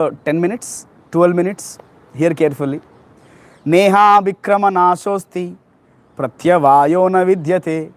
10 minutes, 12 minutes. Hear carefully. Neha vikrama nashosti pratyavayo na vidyate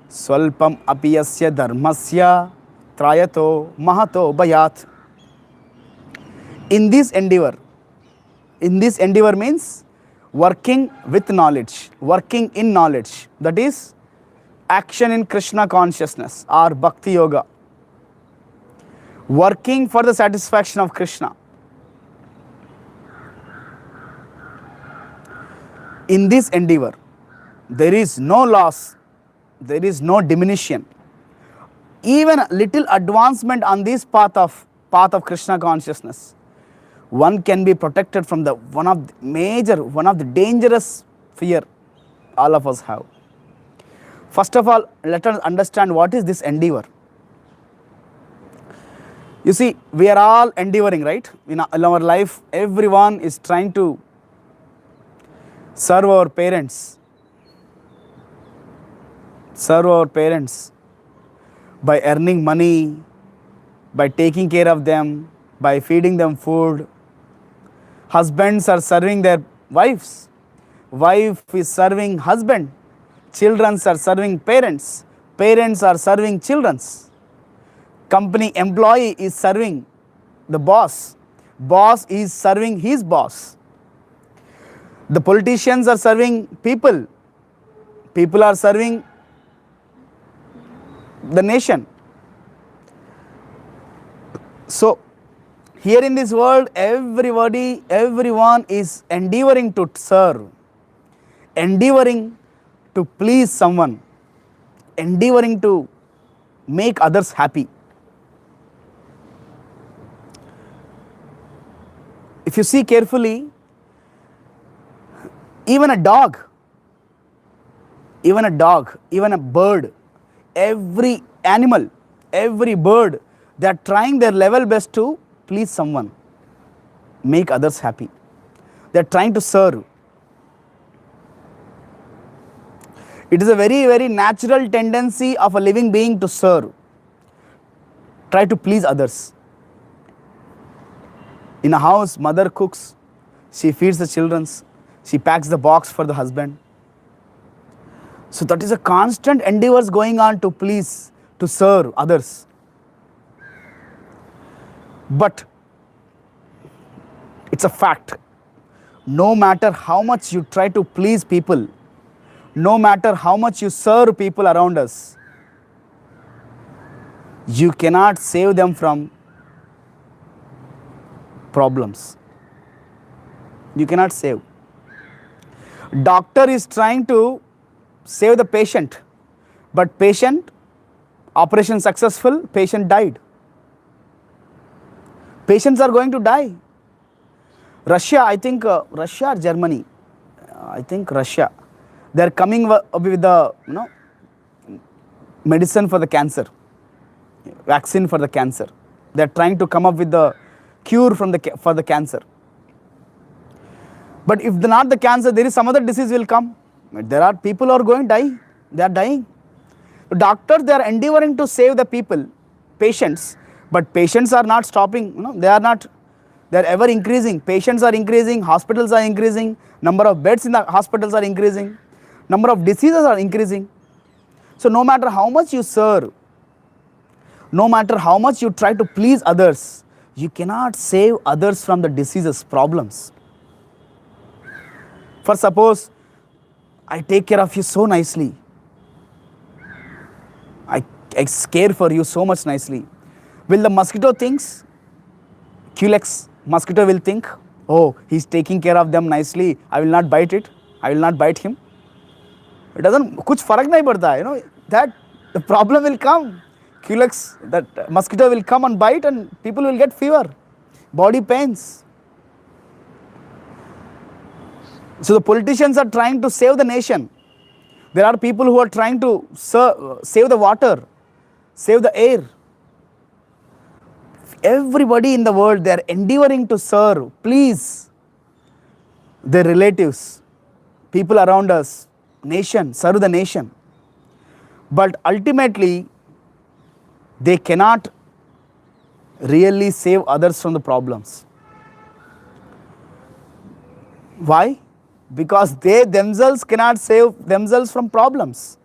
swalpam apiyasya dharmasya trayato mahato bayat. In this endeavor means working with knowledge, working in knowledge. That is action in Krishna consciousness or Bhakti Yoga. Working for the satisfaction of Krishna. In this endeavor, there is no loss, there is no diminution. Even a little advancement on this path of Krishna consciousness, one can be protected from one of the dangerous fear all of us have. First of all, let us understand what is this endeavor. You see, we are all endeavoring, right? In our life, everyone is trying to serve our parents by earning money, by taking care of them, by feeding them food. Husbands are serving their wives. Wife is serving husband. Children are serving parents. Parents are serving children. Company employee is serving the boss. Boss is serving his boss. The politicians are serving people. People are serving the nation. So, here in this world, everyone is endeavoring to serve, endeavoring to please someone, endeavoring to make others happy. If you see carefully, even a dog, even a bird, every animal, every bird, they are trying their level best to please someone, make others happy. They are trying to serve. It is a very, very natural tendency of a living being to serve, try to please others. In a house, mother cooks, she feeds the children, she packs the box for the husband. So that is a constant endeavors going on to please, to serve others. But it's a fact, no matter how much you try to please people, no matter how much you serve people around us, you cannot save them from problems. You cannot save. Doctor is trying to save the patient, but patient, operation successful, patient died. Patients are going to die. Russia, I think Russia or Germany, I think Russia, they are coming with the medicine for the cancer, vaccine for the cancer. They are trying to come up with the cure for the cancer. But if not the cancer, there is some other disease will come. There are people who are going to die. They are dying. Doctors, they are endeavoring to save the people, patients. But patients are not stopping, they are ever increasing. Patients are increasing, hospitals are increasing, number of beds in the hospitals are increasing, number of diseases are increasing. So no matter how much you serve, no matter how much you try to please others, you cannot save others from the diseases, problems. For suppose, I take care of you so nicely, I care for you so much nicely. Will the mosquito thinks, Culex mosquito will think, oh, he's taking care of them nicely, I will not bite it, I will not bite him. It doesn't, kuch farak nahi padta, that the problem will come. Culex, that mosquito will come and bite and people will get fever, body pains. So the politicians are trying to save the nation. There are people who are trying to save the water, save the air. Everybody in the world, they are endeavoring to serve, please their relatives, people around us, nation, serve the nation. But ultimately, they cannot really save others from the problems. Why? Because they themselves cannot save themselves from problems.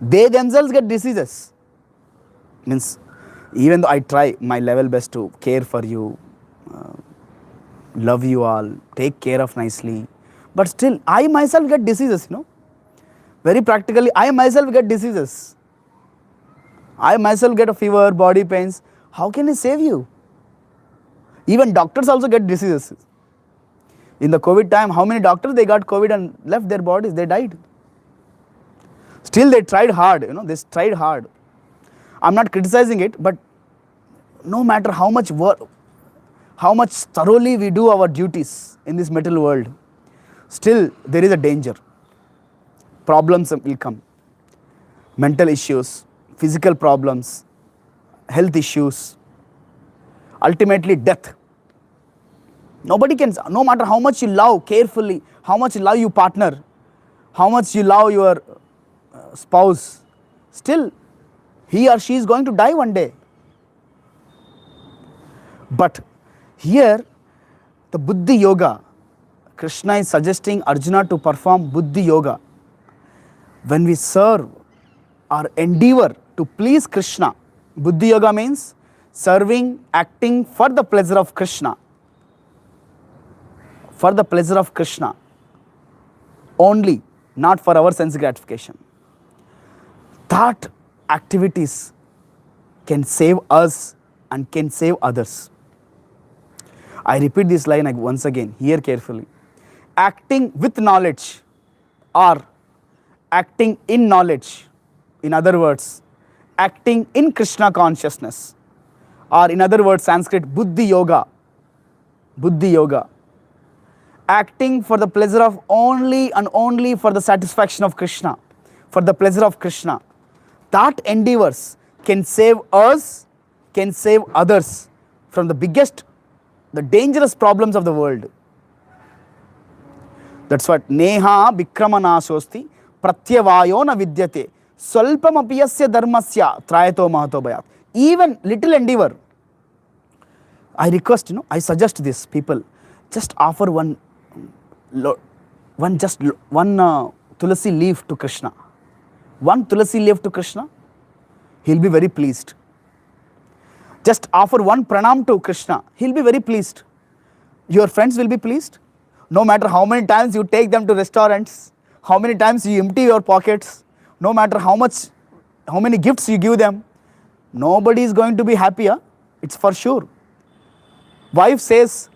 They themselves get diseases. Means, even though I try my level best to care for you, love you all, take care of nicely, but still I myself get diseases, Very practically, I myself get diseases. I myself get a fever, body pains. How can I save you? Even doctors also get diseases. In the COVID time, how many doctors they got COVID and left their bodies? They died. Still they tried hard, they tried hard. I'm not criticizing it, but no matter how much work, how much thoroughly we do our duties in this material world, still there is a danger. Problems will come. Mental issues, physical problems, health issues, ultimately death. Nobody can, no matter how much you love carefully, how much you love your partner, how much you love your spouse, still he or she is going to die one day. But here, the Buddhi Yoga, Krishna is suggesting Arjuna to perform Buddhi Yoga. When we serve or endeavor to please Krishna, Buddhi Yoga means serving, acting for the pleasure of Krishna. For the pleasure of Krishna only, not for our sense gratification. That activities can save us and can save others. I repeat this line once again, hear carefully. Acting with knowledge or acting in knowledge, in other words, acting in Krishna consciousness, or in other words, Sanskrit, Buddhi Yoga. Buddhi Yoga. Acting for the pleasure of only and only for the satisfaction of Krishna, for the pleasure of Krishna. That endeavors can save us, can save others from the biggest, the dangerous problems of the world. That's what Neha Vikramanashosti Pratyavayo na vidyate Swalpam apiyasya dharmasya trayato mahato bhayat. Even little endeavor. I request, I suggest this, people, just offer one tulasi leaf to Krishna. One tulasi leaf to Krishna, he'll be very pleased. Just offer one pranam to Krishna, he'll be very pleased. Your friends will be pleased. No matter how many times you take them to restaurants, how many times you empty your pockets, no matter how many gifts you give them, nobody is going to be happier, it's for sure. Wife says,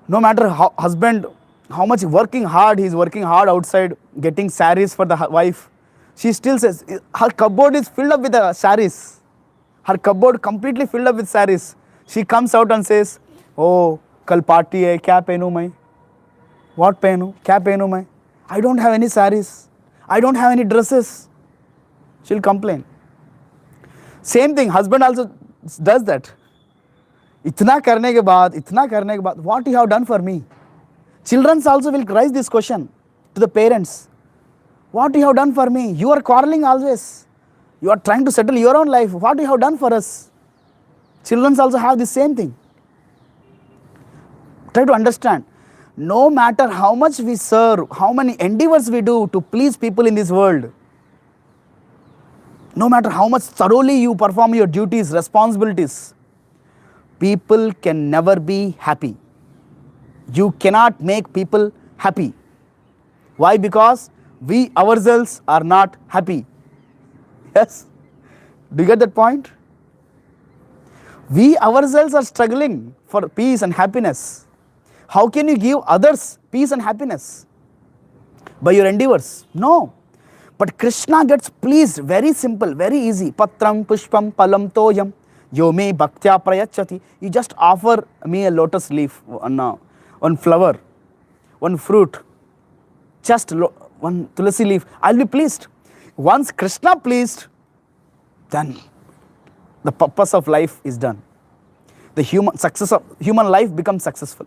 no matter husband, how much working hard, he's working hard outside, getting saris for the wife, she still says, her cupboard is filled up with saris. Her cupboard completely filled up with saris. She comes out and says, oh, kal party hai, kya pehnu main? What pehnu? Kya pehnu main? I don't have any saris. I don't have any dresses. She'll complain. Same thing, husband also does that. Itna karne ke baad, what you have done for me? Children also will raise this question to the parents. What you have done for me? You are quarreling always. You are trying to settle your own life. What you have done for us? Children also have the same thing. Try to understand. No matter how much we serve, how many endeavors we do to please people in this world, no matter how much thoroughly you perform your duties, responsibilities, people can never be happy. You cannot make people happy. Why? Because we ourselves are not happy. Yes? Do you get that point? We ourselves are struggling for peace and happiness. How can you give others peace and happiness? By your endeavors? No. But Krishna gets pleased, very simple, very easy. Patram pushpam palam toyam yo me bhaktya prayachati. You just offer me a lotus leaf, one flower, one fruit, just one tulasi leaf. I'll be pleased. Once Krishna pleased, then the purpose of life is done. The human life becomes successful.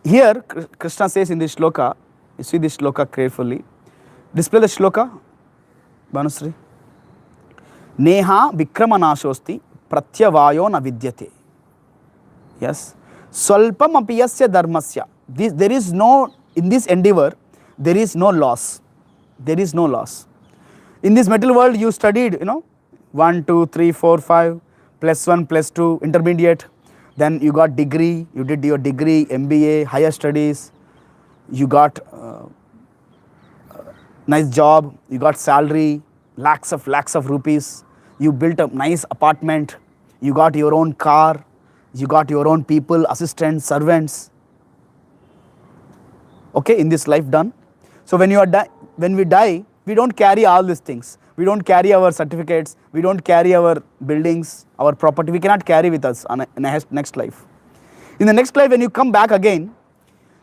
Here Krishna says in this shloka, you see this shloka carefully. Display the shloka, Banusri. Neha vikramanashosti pratyavayo na vidyate. Yes. Swalpam apiyasya dharmasya. There is no, in this endeavor, there is no loss. There is no loss. In this material world, you studied, 1, 2, 3, 4, 5, +1, +2, intermediate. Then you got degree, you did your degree, MBA, higher studies. You got nice job, you got salary, lakhs of rupees. You built a nice apartment, you got your own car, you got your own people, assistants, servants. Okay, in this life done. So when we die, we don't carry all these things. We don't carry our certificates, we don't carry our buildings, our property. We cannot carry with us in the next life. In the next life, when you come back again,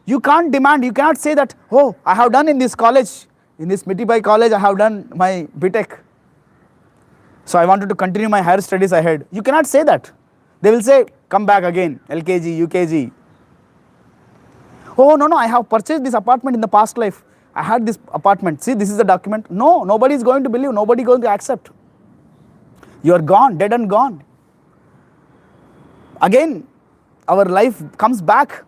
you can't demand, you cannot say that, oh, I have done in this college, in this Mitibai college, I have done my BTech. So I wanted to continue my higher studies ahead. You cannot say that. They will say, come back again, LKG, UKG. Oh, no, I have purchased this apartment in the past life. I had this apartment. See, this is the document. No, nobody is going to believe, nobody is going to accept. You are gone, dead and gone. Again, our life comes back.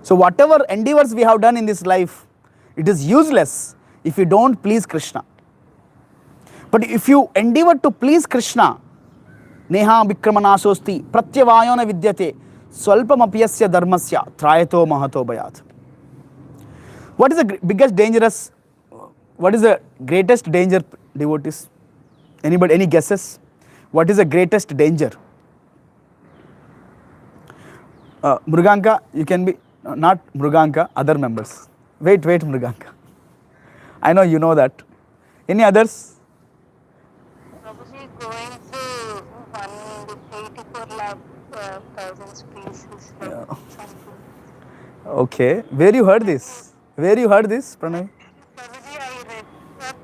So whatever endeavors we have done in this life, it is useless if you don't please Krishna. But if you endeavor to please Krishna, neha vikramanashosti pratyavayona vidyate swalpamapiyasya dharmasya trayato mahato bayat. What is the biggest dangerous, what is the greatest danger, devotees? Anybody, any guesses? What is the greatest danger? Mruganka, you can be, not Mruganka, other members. Wait, Mruganka. I know you know that. Any others? Prabhuji, going through 184 lakh thousand species. Okay. Where you heard this? Pranay? Prabhuji, I read what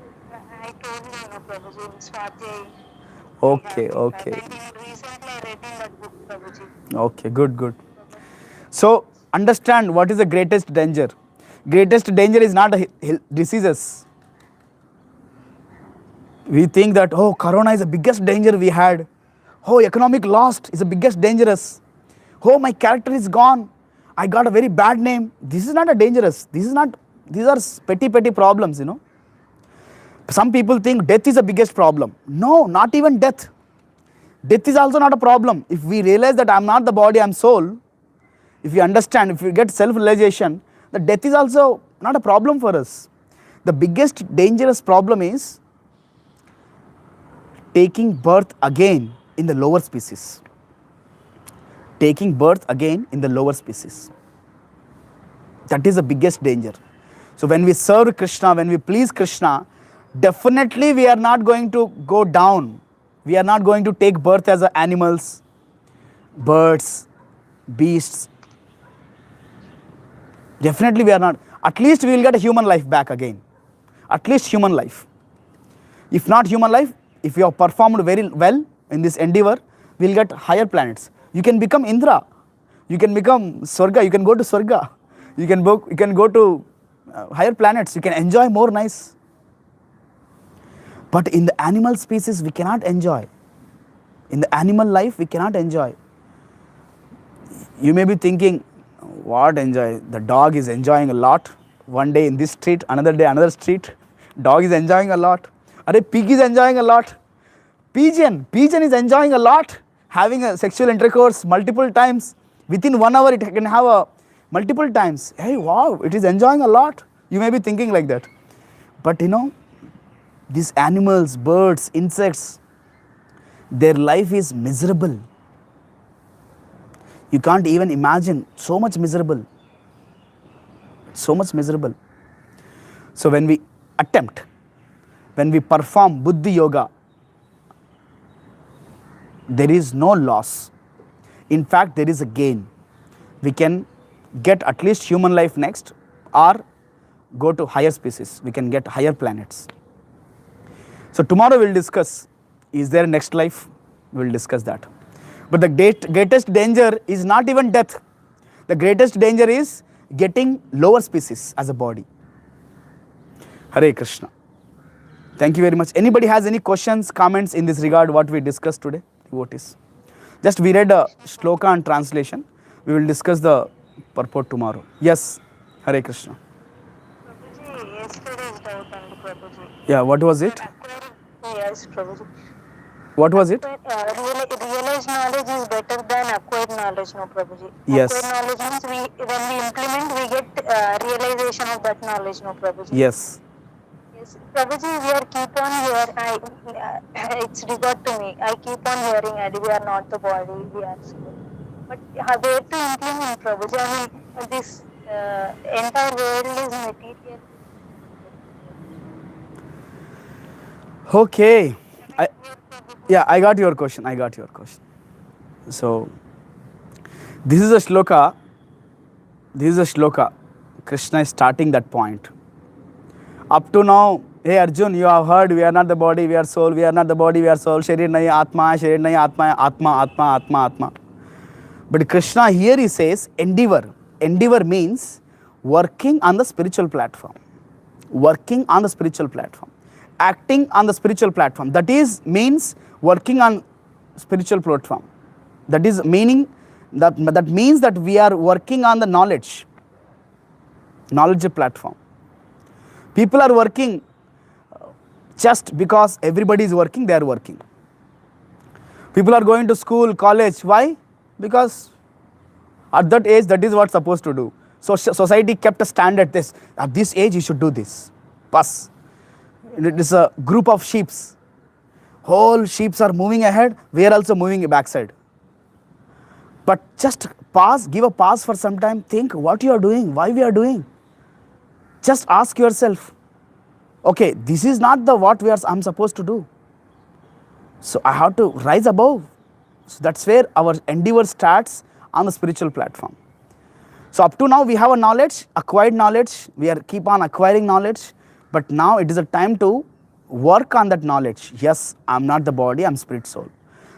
I told you, Prabhuji, in Swadhyay. Okay. Recently I read in that book, Prabhuji. Okay, good. So, understand what is the greatest danger. Greatest danger is not diseases. We think that, oh, corona is the biggest danger we had. Oh, economic loss is the biggest dangerous. Oh, my character is gone. I got a very bad name. This is not a dangerous. These are petty problems, Some people think death is the biggest problem. No, not even death. Death is also not a problem. If we realize that I am not the body, I am soul, if we understand, if we get self-realization, the death is also not a problem for us. The biggest dangerous problem is taking birth again in the lower species. Taking birth again in the lower species. That is the biggest danger. So when we serve Krishna, when we please Krishna, definitely we are not going to go down. We are not going to take birth as animals, birds, beasts. Definitely we are not. At least we will get a human life back again. At least human life. If not human life, if you have performed very well in this endeavor, we will get higher planets. You can become Indra. You can become Swarga. You can go to Swarga. You can go to higher planets. You can enjoy more nice. But in the animal species, we cannot enjoy. In the animal life, we cannot enjoy. You may be thinking, what enjoy? The dog is enjoying a lot. One day in this street, another day another street. Dog is enjoying a lot. Pig is enjoying a lot. Pigeon is enjoying a lot. Having a sexual intercourse multiple times. Within 1 hour, it can have multiple times. Hey, wow, it is enjoying a lot. You may be thinking like that. But these animals, birds, insects, their life is miserable. You can't even imagine, so much miserable. So much miserable. So when we attempt, when we perform Buddhi Yoga, there is no loss. In fact, there is a gain. We can get at least human life next, or go to higher species. We can get higher planets. So tomorrow we will discuss, is there a next life? We will discuss that. But the greatest danger is not even death. The greatest danger is getting lower species as a body. Hare Krishna. Thank you very much. Anybody has any questions, comments in this regard, what we discussed today? Devotees. Just we read a shloka and translation. We will discuss the purport tomorrow. Yes, Hare Krishna. Prabhuji, yesterday's doubt and Prabhuji. Yeah, what was it? Yes, Prabhuji. What was it? Realized knowledge is better than acquired knowledge, no, Prabhuji. Yes. Acquired knowledge means when we implement, we get realization of that knowledge, no, Prabhuji. Yes. Yes, Prabhuji, we are keep on hearing. It's regard to me. I keep on hearing, we are not the body, we are spirit. But where to implement, Prabhuji? I mean, this entire world is material. Okay. I got your question. I got your question. So, this is a shloka. This is a shloka. Krishna is starting that point. Up to now, hey Arjun, you have heard we are not the body, we are soul, we are not the body, we are soul, sharir nahi atma, sharir nahi atma, atma, atma, atma, atma. But Krishna here he says endeavor. Endeavor means working on the spiritual platform. Working on the spiritual platform. Acting on the spiritual platform. That is means working on spiritual platform. That is meaning that means that we are working on the knowledge platform. People are working just because everybody is working, they are working. People are going to school, college. Why? Because at that age, that is what's supposed to do. So society kept a standard. At this age, you should do this. Pass. It is a group of sheeps. Whole sheeps are moving ahead. We are also moving backside. But just pause, give a pause for some time. Think what you are doing, why we are doing. Just ask yourself, okay, this is not the what I'm supposed to do. So I have to rise above. So that's where our endeavor starts on the spiritual platform. So up to now we have a knowledge, acquired knowledge. We are keep on acquiring knowledge. But now it is a time to work on that knowledge. Yes, I'm not the body, I'm spirit soul.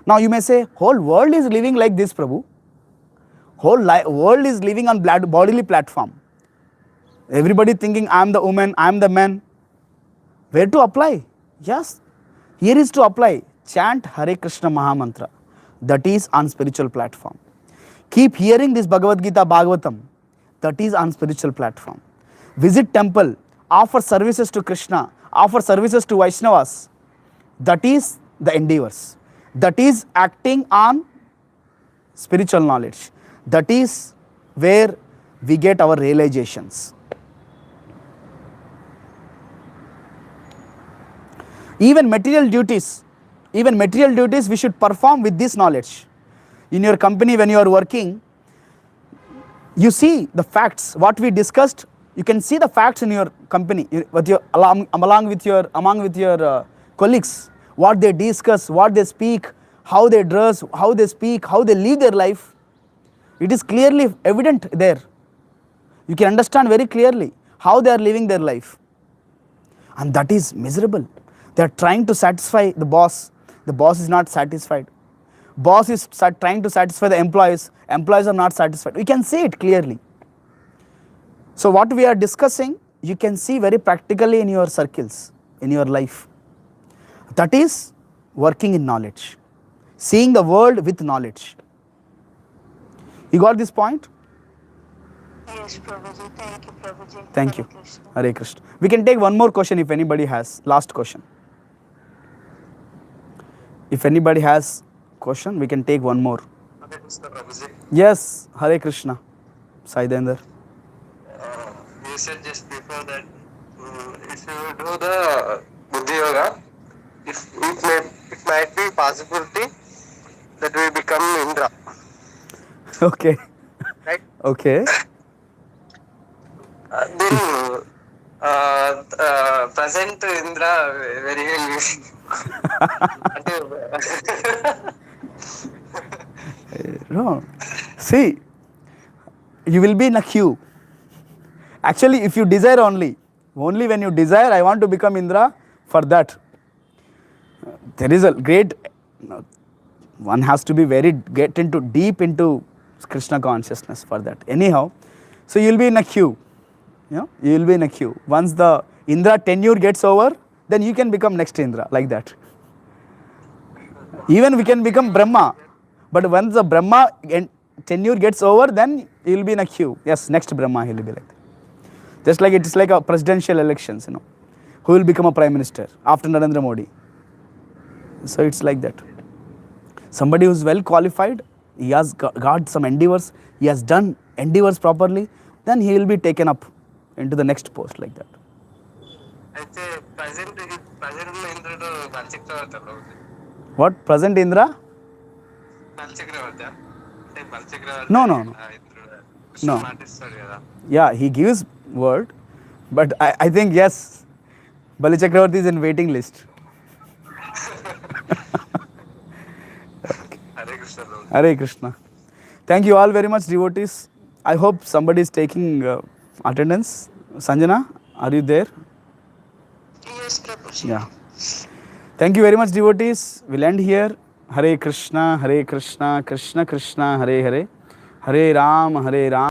Now you may say, whole world is living like this, Prabhu. Whole world is living on bodily platform. Everybody thinking I'm the woman, I'm the man. Where to apply? Yes, here is to apply. Chant Hare Krishna Mahamantra. That is on spiritual platform. Keep hearing this Bhagavad Gita Bhagavatam. That is on spiritual platform. Visit temple. Offer services to Krishna. Offer services to Vaishnavas. That is the endeavors. That is acting on spiritual knowledge. That is where we get our realizations. Even material duties we should perform with this knowledge. In your company when you are working, you see the facts, what we discussed, you can see the facts in your company, among with your colleagues, what they discuss, what they speak, how they dress, how they speak, how they live their life. It is clearly evident there. You can understand very clearly how they are living their life. And that is miserable. They are trying to satisfy the boss. The boss is not satisfied. Boss is trying to satisfy the employees. Employees are not satisfied. We can see it clearly. So what we are discussing, you can see very practically in your circles, in your life. That is working in knowledge. Seeing the world with knowledge. You got this point? Yes, Prabhuji. Thank you, Prabhuji. Thank you. Hare Krishna. Hare Krishna. We can take one more question if anybody has. Last question. If anybody has question, we can take one more. Hare Krishna, Prabhuji. Yes, Hare Krishna. Saidendra. You said just before that if you do the Buddhi Yoga, it might be possibility that we become Indra. Okay. Right? Okay. Then present Indra very well using. No. See, you will be in a queue. Actually, if you desire only when you desire, I want to become Indra, for that. There is a great, one has to be get into deep into Krishna consciousness for that. Anyhow, so you will be in a queue. You will be in a queue. Once the Indra tenure gets over, then you can become next Indra, like that. Even we can become Brahma. But once the Brahma tenure gets over, then he will be in a queue. Yes, next Brahma, he will be like that. Just like it's like a presidential elections, you know. Who will become a prime minister after Narendra Modi? So it's like that. Somebody who's well qualified, he has got some endeavors, he has done endeavors properly, then he will be taken up into the next post like that. అయితే present ఇంద్రుడు బలిచక్రవర్తి What? Present Indra? బలిచక్రవర్తి అంటే No, no, no. ఇంద్రుడు No. మాటిస్తాడు కదా. Yeah, he gives word, but I think yes, Bali Chakravarti is in waiting list. Hare Krishna Prabhu. Hare Krishna. Thank you all very much, devotees. I hope somebody is taking attendance. Sanjana, are you there? Yes, Prabhuji. Yeah. Thank you very much, devotees. We'll end here. Hare Krishna, Krishna Krishna, Hare Hare, Hare Ram, Hare Ram.